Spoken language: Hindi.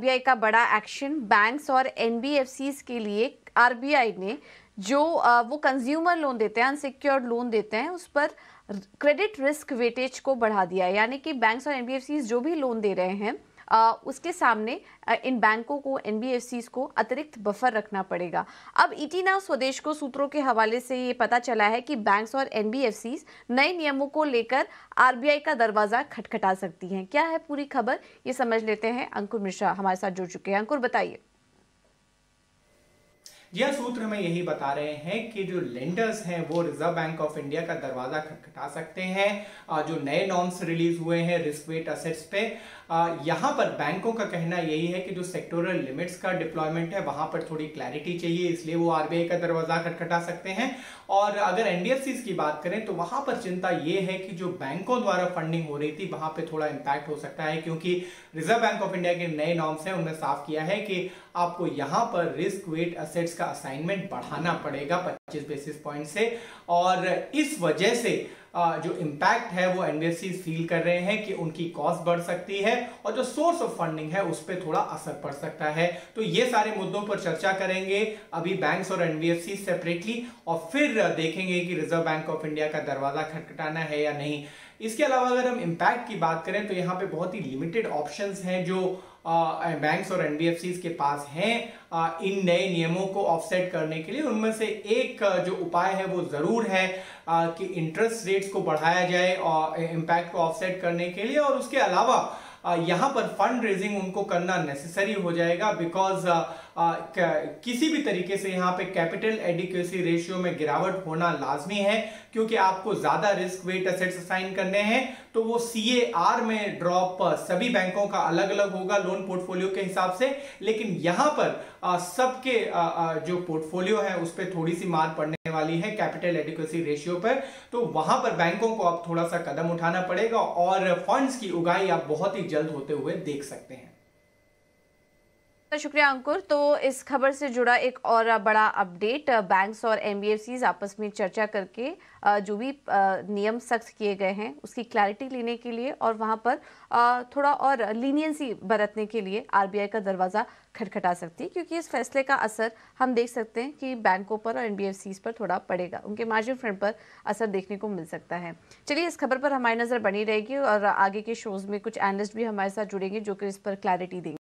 आरबीआई का बड़ा एक्शन, बैंक्स और एनबीएफसीज के लिए आरबीआई ने जो वो कंज्यूमर लोन देते हैं, अनसिक्योर्ड लोन देते हैं, उस पर क्रेडिट रिस्क वेटेज को बढ़ा दिया है। यानी कि बैंक्स और एनबीएफसीज जो भी लोन दे रहे हैं उसके सामने इन बैंकों को, एनबीएफसीज को अतिरिक्त बफर रखना पड़ेगा। अब ईटी नाउ स्वदेश को सूत्रों के हवाले से ये पता चला है कि बैंक्स और एनबीएफसीज नए नियमों को लेकर आरबीआई का दरवाजा खटखटा सकती हैं। क्या है पूरी खबर, ये समझ लेते हैं। अंकुर मिश्रा हमारे साथ जुड़ चुके हैं। अंकुर, बताइए। जी हाँ, सूत्र हमें यही बता रहे हैं कि जो लेंडर्स हैं वो रिजर्व बैंक ऑफ इंडिया का दरवाजा खटखटा सकते हैं। जो नए नॉर्म्स रिलीज हुए हैं रिस्क वेट असेट्स पे, यहाँ पर बैंकों का कहना यही है कि जो सेक्टोरल लिमिट्स का डिप्लॉयमेंट है वहां पर थोड़ी क्लैरिटी चाहिए, इसलिए वो आरबीआई का दरवाजा खटखटा सकते हैं। और अगर एनडीएफसीज की बात करें तो वहां पर चिंता ये है कि जो बैंकों द्वारा फंडिंग हो रही थी वहां पे थोड़ा इंपैक्ट हो सकता है, क्योंकि रिजर्व बैंक ऑफ इंडिया के नए नॉर्म्स हैं उनमें साफ किया है कि आपको यहां पर रिस्क वेट असेट्स का असाइनमेंट बढ़ाना पड़ेगा 25 बेसिस पॉइंट से। और इस वजह से जो इम्पैक्ट है वो एनबीएफसी फील कर रहे हैं कि उनकी कॉस्ट बढ़ सकती है और जो सोर्स ऑफ फंडिंग है उस पर थोड़ा असर पड़ सकता है। तो ये सारे मुद्दों पर चर्चा करेंगे अभी बैंक्स और एनबीएफसी सेपरेटली, और फिर देखेंगे कि रिजर्व बैंक ऑफ इंडिया का दरवाजा खटखटाना है या नहीं। इसके अलावा अगर हम इम्पैक्ट की बात करें तो यहाँ पे बहुत ही लिमिटेड ऑप्शंस हैं जो बैंक्स और एनबीएफसीज के पास हैं इन नए नियमों को ऑफसेट करने के लिए। उनमें से एक जो उपाय है वो जरूर है कि इंटरेस्ट रेट्स को बढ़ाया जाए और इम्पैक्ट को ऑफसेट करने के लिए, और उसके अलावा यहाँ पर फंड रेजिंग उनको करना नेसेसरी हो जाएगा, बिकॉज किसी भी तरीके से यहाँ पे कैपिटल एडिक्वेसी रेशियो में गिरावट होना लाजमी है, क्योंकि आपको ज्यादा रिस्क वेट एसेट्स असाइन करने हैं तो वो सीएआर में ड्रॉप सभी बैंकों का अलग अलग होगा लोन पोर्टफोलियो के हिसाब से, लेकिन यहाँ पर सबके जो पोर्टफोलियो है उस पर थोड़ी सी मार पड़ने वाली है कैपिटल एडिक्वेसी रेशियो पर। तो वहां पर बैंकों को अब थोड़ा सा कदम उठाना पड़ेगा और फंड्स की उगाही आप बहुत ही जल्द होते हुए देख सकते हैं। शुक्रिया अंकुर। तो इस खबर से जुड़ा एक और बड़ा अपडेट, बैंक्स और एनबीएफसीज आपस में चर्चा करके जो भी नियम सख्त किए गए हैं उसकी क्लैरिटी लेने के लिए और वहां पर थोड़ा और लीनियंसी बरतने के लिए आरबीआई का दरवाजा खटखटा सकती है, क्योंकि इस फैसले का असर हम देख सकते हैं कि बैंकों पर और एनबीएफसीज पर थोड़ा पड़ेगा, उनके मार्जिन फ्रंट पर असर देखने को मिल सकता है। चलिए, इस खबर पर हमारी नजर बनी रहेगी और आगे के शोज में कुछ एनालिस्ट भी हमारे साथ जुड़ेंगे जो कि इस पर क्लैरिटी देंगे।